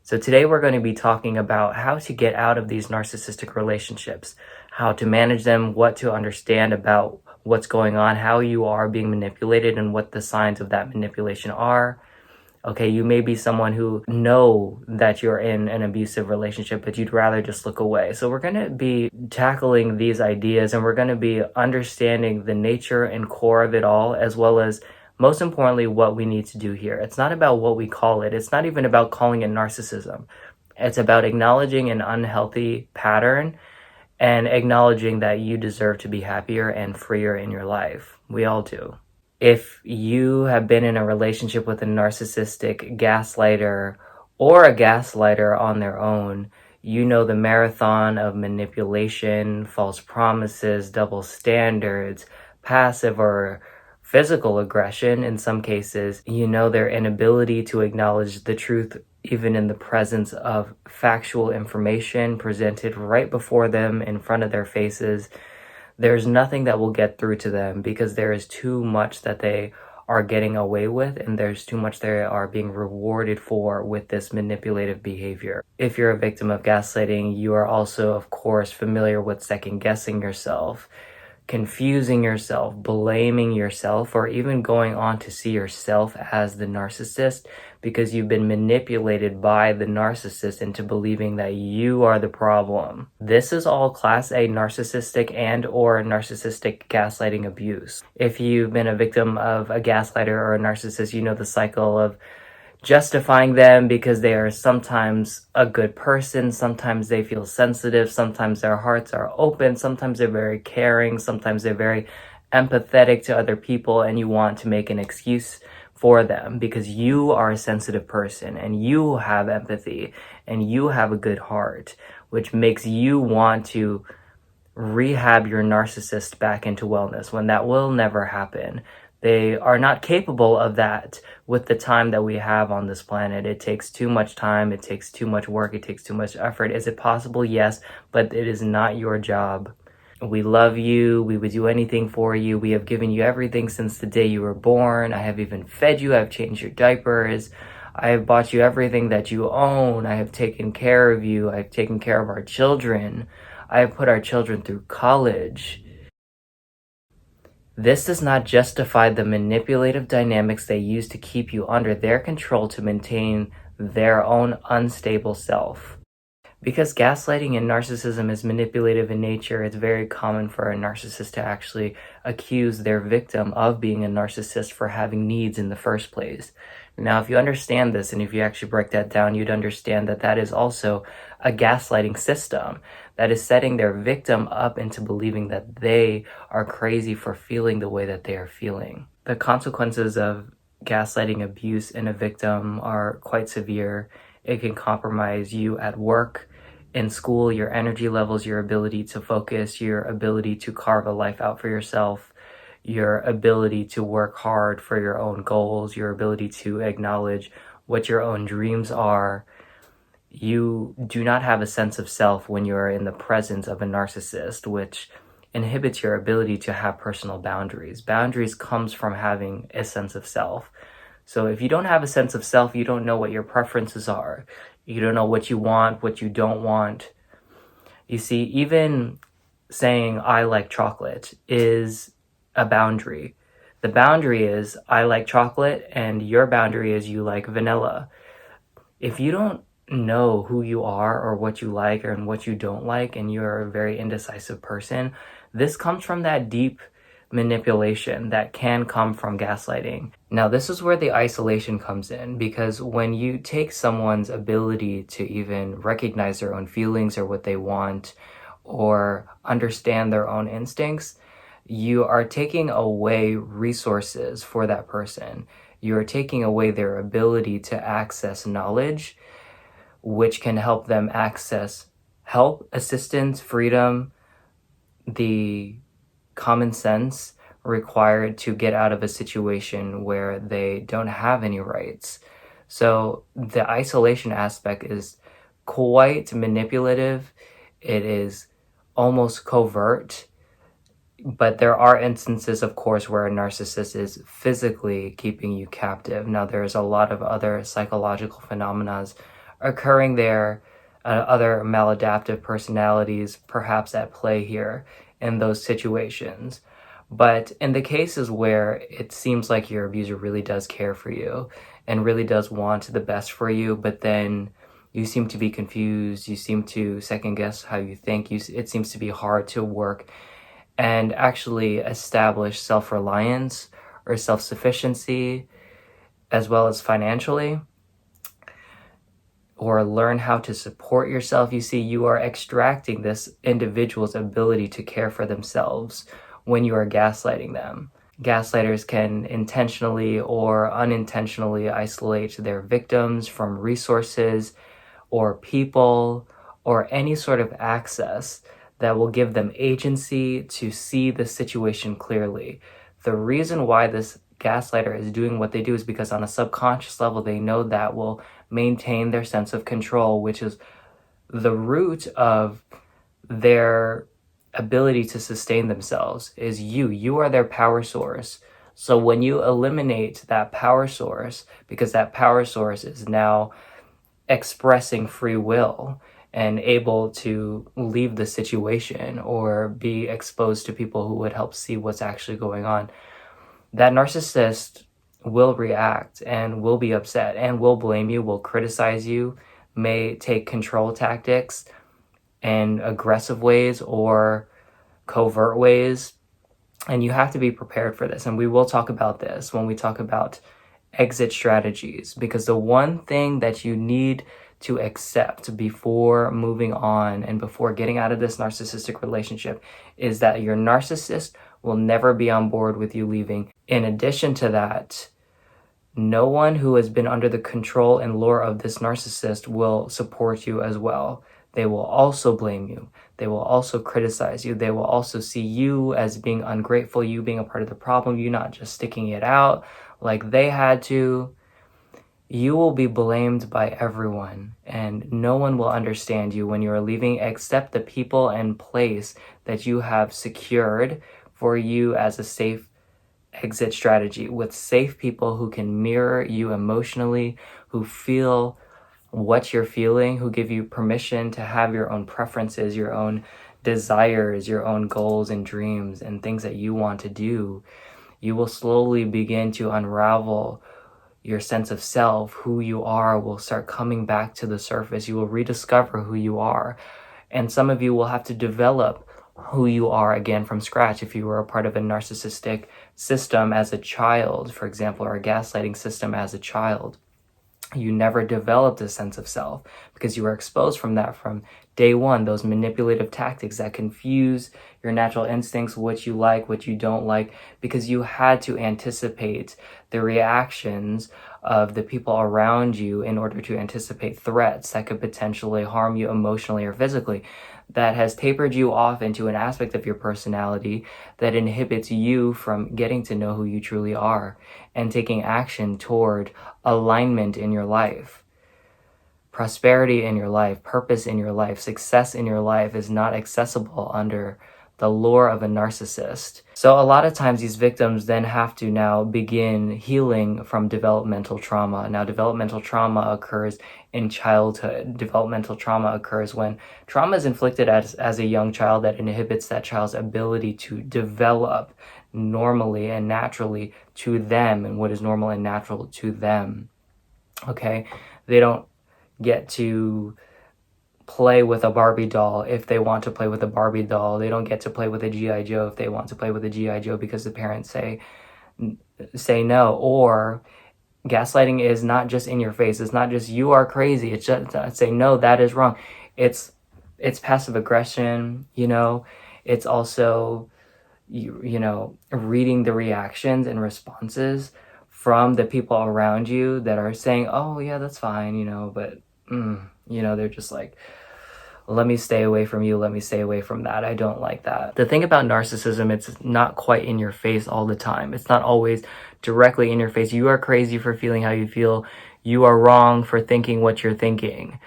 So today we're going to be talking about how to get out of these narcissistic relationships, how to manage them, what to understand about what's going on, how you are being manipulated, and what the signs of that manipulation are. Okay, you may be someone who know that you're in an abusive relationship, but you'd rather just look away. So we're going to be tackling these ideas, and we're going to be understanding the nature and core of it all, as well as, most importantly, what we need to do here. It's not about what we call it. It's not even about calling it narcissism. It's about acknowledging an unhealthy pattern and acknowledging that you deserve to be happier and freer in your life. We all do. If you have been in a relationship with a narcissistic gaslighter or a gaslighter on their own, you know the marathon of manipulation, false promises, double standards, passive or physical aggression in some cases. You know their inability to acknowledge the truth even in the presence of factual information presented right before them in front of their faces. There's nothing that will get through to them because there is too much that they are getting away with, and there's too much they are being rewarded for with this manipulative behavior. If you're a victim of gaslighting, you are also, of course, familiar with second guessing yourself, confusing yourself, blaming yourself, or even going on to see yourself as the narcissist because you've been manipulated by the narcissist into believing that you are the problem. This is all class A narcissistic and or narcissistic gaslighting abuse. If you've been a victim of a gaslighter or a narcissist, you know the cycle of justifying them because they are sometimes a good person, sometimes they feel sensitive, sometimes their hearts are open, sometimes they're very caring, sometimes they're very empathetic to other people, and you want to make an excuse for them because you are a sensitive person and you have empathy and you have a good heart, which makes you want to rehab your narcissist back into wellness when that will never happen. They are not capable of that with the time that we have on this planet. It takes too much time, it takes too much work, it takes too much effort. Is it possible? Yes, but it is not your job. We love you, we would do anything for you, we have given you everything since the day you were born. I have even fed you, I've changed your diapers, I have bought you everything that you own, I have taken care of you, I've taken care of our children, I have put our children through college. This does not justify the manipulative dynamics they use to keep you under their control to maintain their own unstable self. Because gaslighting and narcissism is manipulative in nature, it's very common for a narcissist to actually accuse their victim of being a narcissist for having needs in the first place. Now, if you understand this, and if you actually break that down, you'd understand that that is also a gaslighting system that is setting their victim up into believing that they are crazy for feeling the way that they are feeling. The consequences of gaslighting abuse in a victim are quite severe. It can compromise you at work, in school, your energy levels, your ability to focus, your ability to carve a life out for yourself, your ability to work hard for your own goals, your ability to acknowledge what your own dreams are. You do not have a sense of self when you're in the presence of a narcissist, which inhibits your ability to have personal boundaries. Boundaries comes from having a sense of self. So if you don't have a sense of self, you don't know what your preferences are. You don't know what you want, what you don't want. You see, even saying I like chocolate is a boundary. The boundary is I like chocolate and your boundary is you like vanilla. If you don't know who you are or what you like and what you don't like, and you're a very indecisive person, this comes from that deep manipulation that can come from gaslighting. Now, this is where the isolation comes in, because when you take someone's ability to even recognize their own feelings or what they want or understand their own instincts, you are taking away resources for that person. You are taking away their ability to access knowledge, which can help them access help, assistance, freedom, the common sense required to get out of a situation where they don't have any rights. So the isolation aspect is quite manipulative. It is almost covert, but there are instances, of course, where a narcissist is physically keeping you captive. Now, there's a lot of other psychological phenomena occurring there, other maladaptive personalities perhaps at play here in those situations. But in the cases where it seems like your abuser really does care for you and really does want the best for you, but then you seem to be confused, you seem to second guess how you think, it seems to be hard to work and actually establish self-reliance or self-sufficiency, as well as financially, or learn how to support yourself. You see, you are extracting this individual's ability to care for themselves when you are gaslighting them. Gaslighters can intentionally or unintentionally isolate their victims from resources or people or any sort of access that will give them agency to see the situation clearly. The reason why this gaslighter is doing what they do is because on a subconscious level, they know that will maintain their sense of control, which is the root of their ability to sustain themselves. Is you are their power source. So when you eliminate that power source, because that power source is now expressing free will and able to leave the situation or be exposed to people who would help see what's actually going on, that narcissist will react and will be upset and will blame you, will criticize you, may take control tactics in aggressive ways or covert ways. And you have to be prepared for this. And we will talk about this when we talk about exit strategies, because the one thing that you need to accept before moving on and before getting out of this narcissistic relationship is that your narcissist will never be on board with you leaving. In addition to that, no one who has been under the control and lure of this narcissist will support you as well. They will also blame you. They will also criticize you. They will also see you as being ungrateful, you being a part of the problem, you not just sticking it out like they had to. You will be blamed by everyone, and no one will understand you when you are leaving except the people and place that you have secured for you as a safe exit strategy, with safe people who can mirror you emotionally, who feel what you're feeling, who give you permission to have your own preferences, your own desires, your own goals and dreams and things that you want to do. You will slowly begin to unravel your sense of self. Who you are will start coming back to the surface. You will rediscover who you are. And some of you will have to develop who you are again from scratch. If you were a part of a narcissistic system as a child, for example, or a gaslighting system as a child, you never developed a sense of self because you were exposed from that from day one. Those manipulative tactics that confuse your natural instincts, what you like, what you don't like, because you had to anticipate the reactions of the people around you in order to anticipate threats that could potentially harm you emotionally or physically. That has tapered you off into an aspect of your personality that inhibits you from getting to know who you truly are and taking action toward alignment in your life. Prosperity in your life, purpose in your life, success in your life is not accessible under the lure of a narcissist. So a lot of times these victims then have to now begin healing from developmental trauma. Now, developmental trauma occurs in childhood. Developmental trauma occurs when trauma is inflicted as a young child that inhibits that child's ability to develop normally and naturally to them and what is normal and natural to them. Okay? They don't get to play with a Barbie doll if they want to play with a Barbie doll. They don't get to play with a G.I. Joe if they want to play with a G.I. Joe because the parents say no. Or gaslighting is not just in your face. It's not just you are crazy. It's just say no, that is wrong. It's passive aggression, It's also reading the reactions and responses from the people around you that are saying, oh yeah, that's fine, but they're just like, let me stay away from you, let me stay away from that, I don't like that. The thing about narcissism, it's not quite in your face all the time. It's not always directly in your face. You are crazy for feeling how you feel. You are wrong for thinking what you're thinking.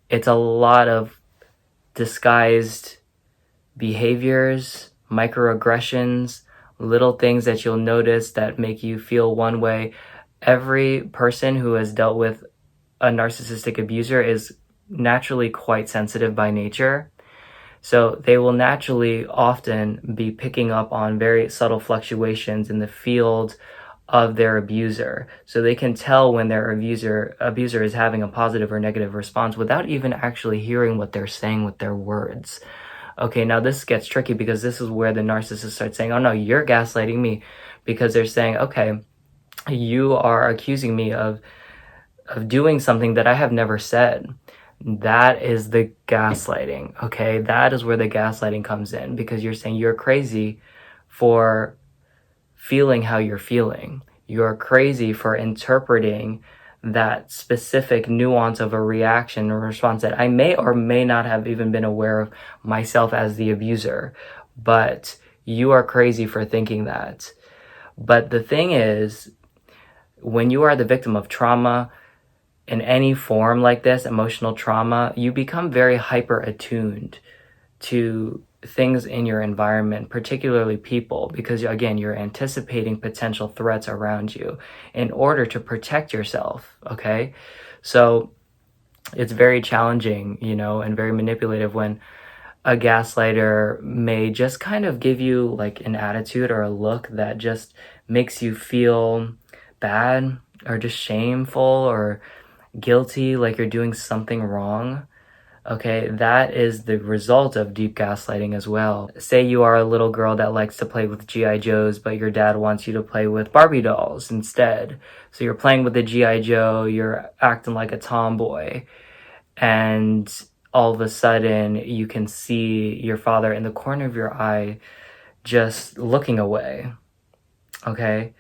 It's a lot of disguised behaviors, microaggressions, little things that you'll notice that make you feel one way. Every person who has dealt with a narcissistic abuser is naturally quite sensitive by nature. So they will naturally often be picking up on very subtle fluctuations in the field of their abuser. So they can tell when their abuser is having a positive or negative response without even actually hearing what they're saying with their words. Okay, now this gets tricky because this is where the narcissist starts saying, oh no, you're gaslighting me, because they're saying, okay, you are accusing me of doing something that I have never said. That is the gaslighting, okay? That is where the gaslighting comes in, because you're saying you're crazy for feeling how you're feeling. You're crazy for interpreting that specific nuance of a reaction or response that I may or may not have even been aware of myself as the abuser, but you are crazy for thinking that. But the thing is, when you are the victim of trauma in any form like this, emotional trauma, you become very hyper attuned to things in your environment, particularly people, because again, you're anticipating potential threats around you in order to protect yourself, okay? So it's very challenging, you know, and very manipulative when a gaslighter may just kind of give you like an attitude or a look that just makes you feel bad or just shameful or guilty, like you're doing something wrong. Okay, that is the result of deep gaslighting as well. Say you are a little girl that likes to play with G.I. Joes, but your dad wants you to play with Barbie dolls instead. So you're playing with the G.I. Joe, you're acting like a tomboy, and all of a sudden you can see your father in the corner of your eye just looking away, okay?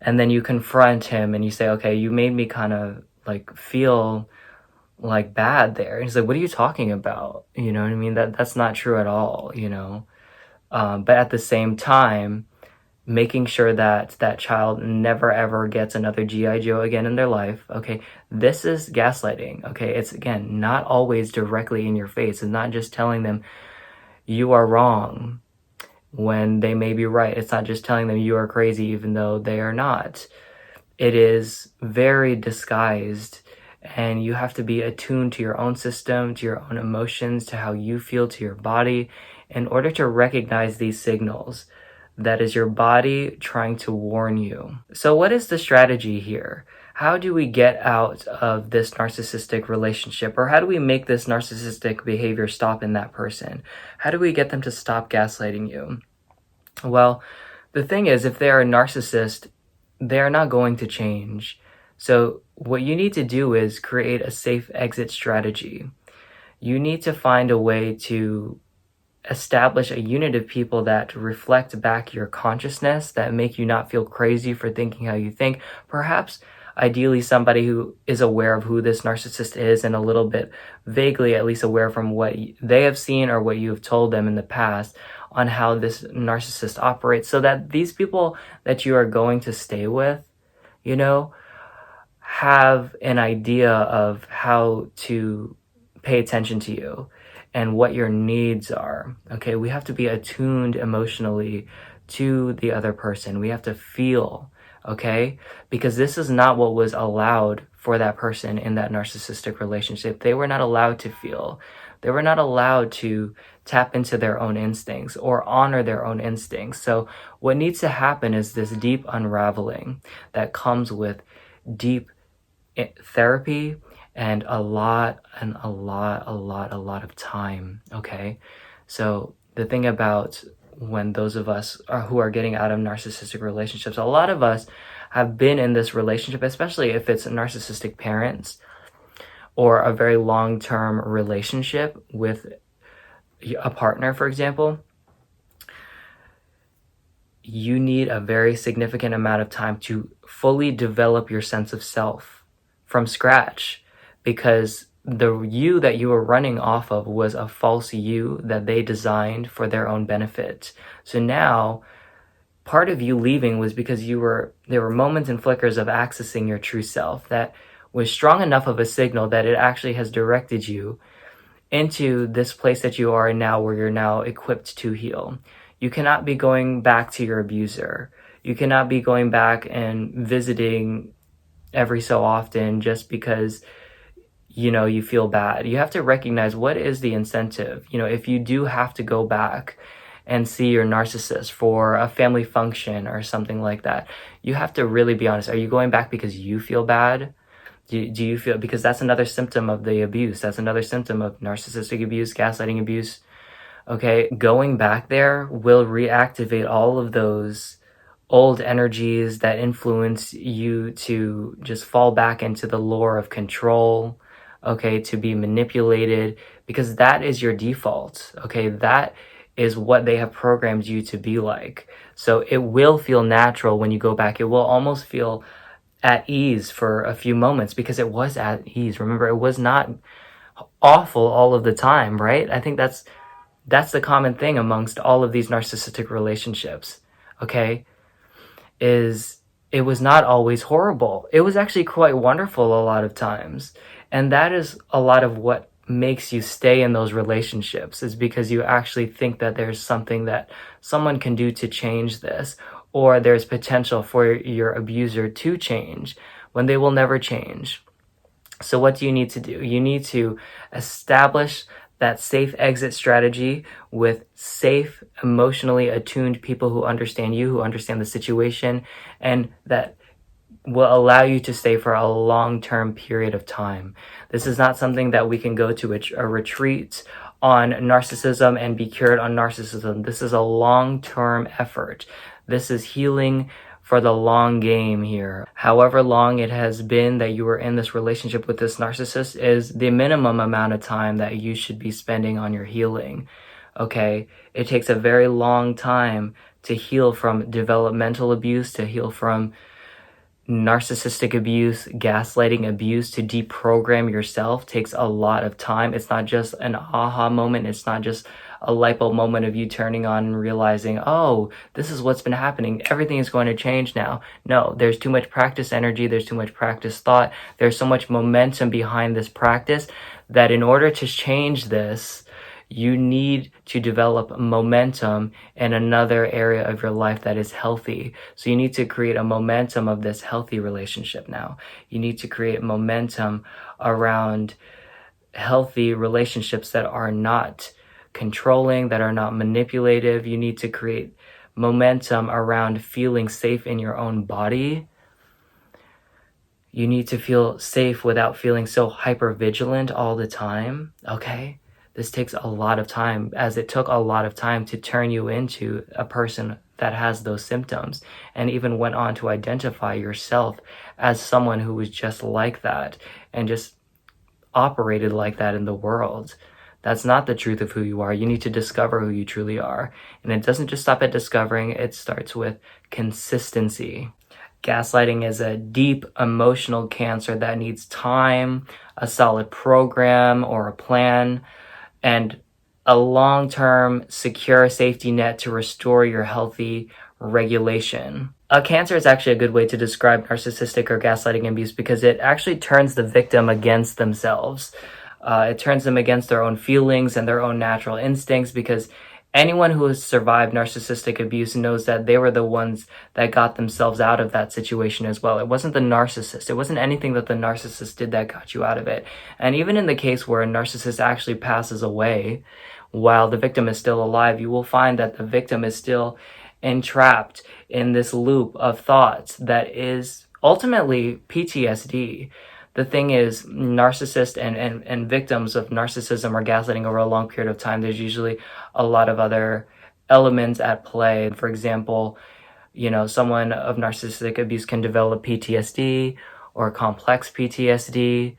And then you confront him and you say, okay, you made me kind of like feel like bad there. And he's like, what are you talking about? You know what I mean? That's not true at all, you know? But at the same time, making sure that that child never ever gets another G.I. Joe again in their life, okay? This is gaslighting, okay? It's, again, not always directly in your face. It's not just telling them you are wrong when they may be right. It's not just telling them you are crazy even though they are not. It is very disguised, and you have to be attuned to your own system, to your own emotions, to how you feel, to your body, in order to recognize these signals. That is your body trying to warn you. So what is the strategy here? How do we get out of this narcissistic relationship? Or how do we make this narcissistic behavior stop in that person? How do we get them to stop gaslighting you? Well, the thing is, if they're a narcissist, they're not going to change. So what you need to do is create a safe exit strategy. You need to find a way to establish a unit of people that reflect back your consciousness, that make you not feel crazy for thinking how you think. Perhaps, ideally, somebody who is aware of who this narcissist is and a little bit vaguely at least aware from what they have seen or what you have told them in the past on how this narcissist operates, so that these people that you are going to stay with, you know, have an idea of how to pay attention to you and what your needs are. Okay, we have to be attuned emotionally to the other person. We have to feel, okay? Because this is not what was allowed for that person in that narcissistic relationship. They were not allowed to feel. They were not allowed to tap into their own instincts or honor their own instincts. So what needs to happen is this deep unraveling that comes with deep therapy and a lot of time, okay? So the thing about when those of us who are getting out of narcissistic relationships, a lot of us have been in this relationship, especially if it's narcissistic parents or a very long-term relationship with a partner, for example. You need a very significant amount of time to fully develop your sense of self from scratch, because the you that you were running off of was a false you that they designed for their own benefit. So now, part of you leaving was because there were moments and flickers of accessing your true self that was strong enough of a signal that it actually has directed you into this place that you are now, where you're now equipped to heal. You cannot be going back to your abuser. You cannot be going back and visiting every so often just because you feel bad. You have to recognize what is the incentive. If you do have to go back and see your narcissist for a family function or something like that, you have to really be honest. Are you going back because you feel bad? Do you feel, because that's another symptom of the abuse. That's another symptom of narcissistic abuse, gaslighting abuse. Okay, going back there will reactivate all of those old energies that influence you to just fall back into the lure of control, okay, to be manipulated, because that is your default, okay? That is what they have programmed you to be like. So it will feel natural when you go back. It will almost feel at ease for a few moments because it was at ease. Remember, it was not awful all of the time, right? I think that's the common thing amongst all of these narcissistic relationships, okay? Is it was not always horrible. It was actually quite wonderful a lot of times. And that is a lot of what makes you stay in those relationships, is because you actually think that there's something that someone can do to change this, or there's potential for your abuser to change when they will never change. So what do you need to do? You need to establish that safe exit strategy with safe, emotionally attuned people who understand you, who understand the situation, and that will allow you to stay for a long-term period of time. This is not something that we can go to a retreat on narcissism and be cured on narcissism. This is a long-term effort. This is healing for the long game here. However long it has been that you were in this relationship with this narcissist is the minimum amount of time that you should be spending on your healing. Okay? It takes a very long time to heal from developmental abuse, to heal from narcissistic abuse, gaslighting abuse. To deprogram yourself takes a lot of time. It's not just an aha moment. It's not just a light bulb moment of you turning on and realizing, oh, this is what's been happening. Everything is going to change now. No, there's too much practice energy. There's too much practice thought. There's so much momentum behind this practice that in order to change this, you need to develop momentum in another area of your life that is healthy. So you need to create a momentum of this healthy relationship now. You need to create momentum around healthy relationships that are not controlling, that are not manipulative. You need to create momentum around feeling safe in your own body. You need to feel safe without feeling so hyper-vigilant all the time, okay? This takes a lot of time, as it took a lot of time to turn you into a person that has those symptoms, and even went on to identify yourself as someone who was just like that and just operated like that in the world. That's not the truth of who you are. You need to discover who you truly are. And it doesn't just stop at discovering, it starts with consistency. Gaslighting is a deep emotional cancer that needs time, a solid program or a plan, and a long-term secure safety net to restore your healthy regulation. A cancer is actually a good way to describe narcissistic or gaslighting abuse because it actually turns the victim against themselves. It turns them against their own feelings and their own natural instincts, because anyone who has survived narcissistic abuse knows that they were the ones that got themselves out of that situation as well. It wasn't the narcissist. It wasn't anything that the narcissist did that got you out of it. And even in the case where a narcissist actually passes away while the victim is still alive, you will find that the victim is still entrapped in this loop of thoughts that is ultimately PTSD. The thing is, narcissists and victims of narcissism or gaslighting over a long period of time, there's usually a lot of other elements at play. For example, someone of narcissistic abuse can develop PTSD or complex PTSD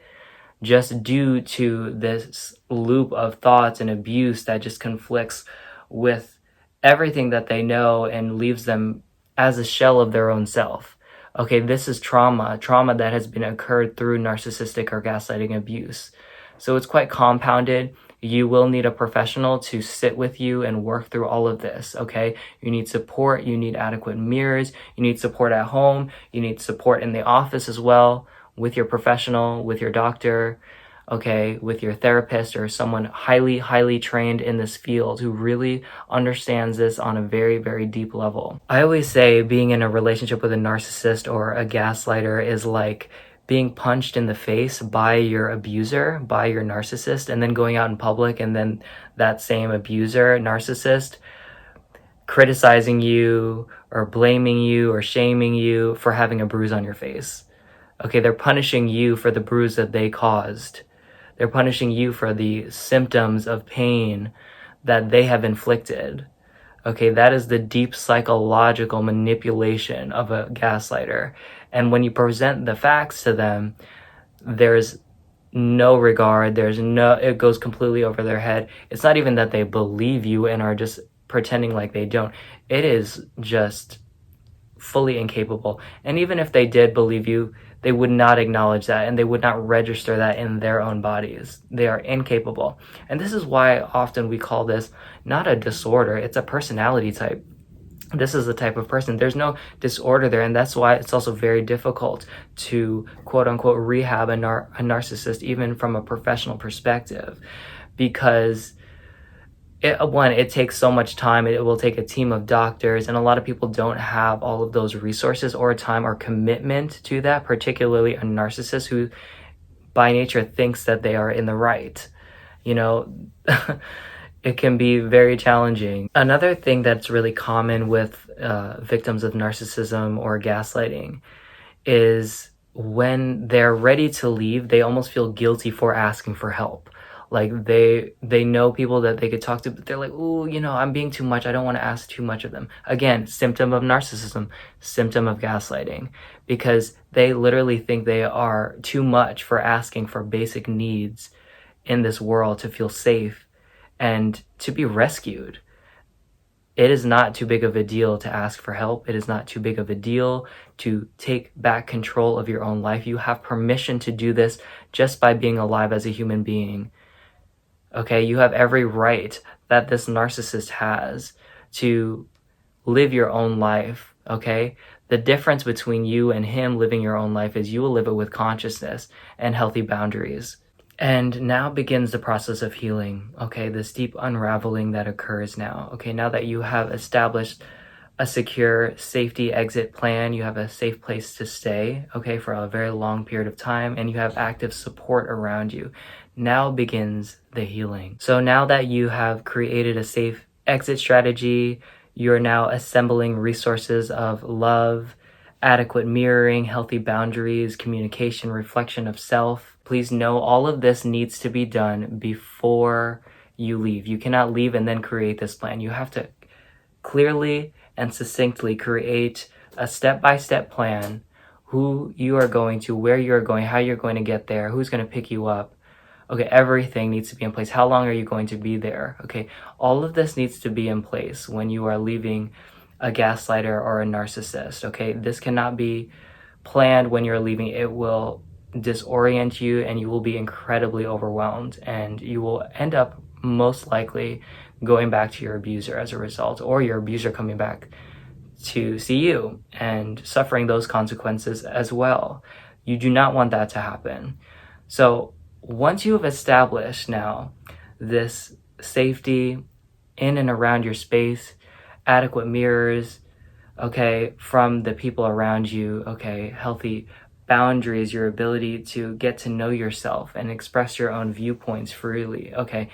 just due to this loop of thoughts and abuse that just conflicts with everything that they know and leaves them as a shell of their own self. Okay, this is trauma that has been occurred through narcissistic or gaslighting abuse. So it's quite compounded. You will need a professional to sit with you and work through all of this, okay? You need support, you need adequate mirrors, you need support at home, you need support in the office as well, with your professional, with your doctor, okay, with your therapist or someone highly, highly trained in this field who really understands this on a very, very deep level. I always say being in a relationship with a narcissist or a gaslighter is like being punched in the face by your abuser, by your narcissist, and then going out in public and then that same abuser, narcissist, criticizing you or blaming you or shaming you for having a bruise on your face. Okay, they're punishing you for the bruise that they caused. They're punishing you for the symptoms of pain that they have inflicted. Okay, that is the deep psychological manipulation of a gaslighter. And when you present the facts to them, there's no regard, it goes completely over their head. It's not even that they believe you and are just pretending like they don't. It is just fully incapable. And even if they did believe you, they would not acknowledge that and they would not register that in their own bodies. They are incapable. And this is why often we call this not a disorder, it's a personality type. This is the type of person. There's no disorder there, and that's why it's also very difficult to quote-unquote rehab a narcissist, even from a professional perspective, because it takes so much time. It will take a team of doctors, and a lot of people don't have all of those resources or time or commitment to that, particularly a narcissist who by nature thinks that they are in the right. You know, it can be very challenging. Another thing that's really common with victims of narcissism or gaslighting is when they're ready to leave, they almost feel guilty for asking for help. Like they know people that they could talk to, but they're like, ooh, you know, I'm being too much. I don't want to ask too much of them. Again, symptom of narcissism, symptom of gaslighting, because they literally think they are too much for asking for basic needs in this world to feel safe and to be rescued. It is not too big of a deal to ask for help. It is not too big of a deal to take back control of your own life. You have permission to do this just by being alive as a human being. Okay, you have every right that this narcissist has to live your own life, okay? The difference between you and him living your own life is you will live it with consciousness and healthy boundaries. And now begins the process of healing, okay? This deep unraveling that occurs now, okay? Now that you have established a secure safety exit plan, you have a safe place to stay, okay, for a very long period of time, and you have active support around you. Now begins the healing. So now that you have created a safe exit strategy, you're now assembling resources of love, adequate mirroring, healthy boundaries, communication, reflection of self. Please know all of this needs to be done before you leave. You cannot leave and then create this plan. You have to clearly and succinctly create a step-by-step plan, who you are going to, where you're going, how you're going to get there, who's going to pick you up. Okay, everything needs to be in place. How long are you going to be there? Okay, all of this needs to be in place when you are leaving a gaslighter or a narcissist. Okay, this cannot be planned when you're leaving. It will disorient you and you will be incredibly overwhelmed, and you will end up most likely going back to your abuser as a result, or your abuser coming back to see you and suffering those consequences as well. You do not want that to happen. So once you have established now this safety in and around your space, adequate mirrors, okay, from the people around you, okay, healthy boundaries, your ability to get to know yourself and express your own viewpoints freely, okay,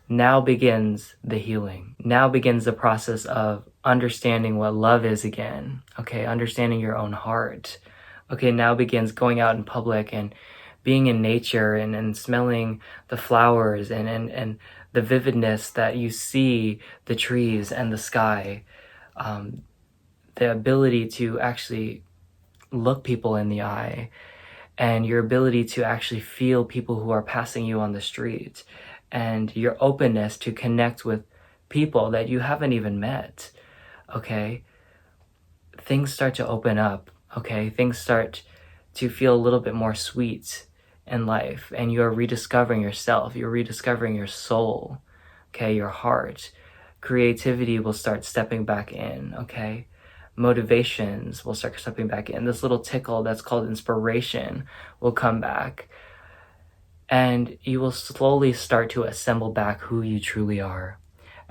now begins the healing. Now begins the process of understanding what love is again, okay, understanding your own heart. Okay, now begins going out in public and being in nature and smelling the flowers and the vividness that you see, the trees and the sky, the ability to actually look people in the eye, and your ability to actually feel people who are passing you on the street, and your openness to connect with people that you haven't even met, okay? Things start to open up, okay? Things start to feel a little bit more sweet in life, and you're rediscovering yourself, you're rediscovering your soul, okay, your heart. Creativity will start stepping back in, okay? Motivations will start stepping back in. This little tickle that's called inspiration will come back, and you will slowly start to assemble back who you truly are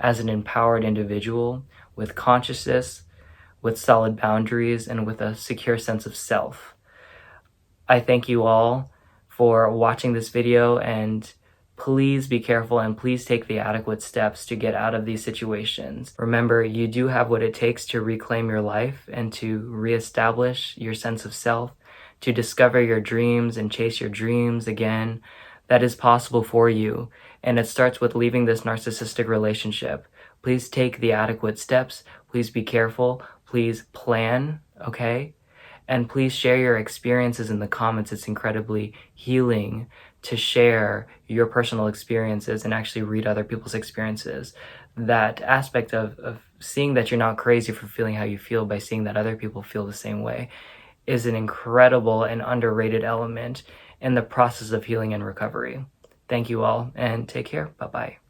as an empowered individual with consciousness, with solid boundaries, and with a secure sense of self. I thank you all for watching this video, and please be careful and please take the adequate steps to get out of these situations. Remember, you do have what it takes to reclaim your life and to reestablish your sense of self, to discover your dreams and chase your dreams again. That is possible for you, and it starts with leaving this narcissistic relationship. Please take the adequate steps. Please be careful. Please plan, okay? And please share your experiences in the comments. It's incredibly healing to share your personal experiences and actually read other people's experiences. That aspect of seeing that you're not crazy for feeling how you feel by seeing that other people feel the same way is an incredible and underrated element in the process of healing and recovery. Thank you all, and take care. Bye-bye.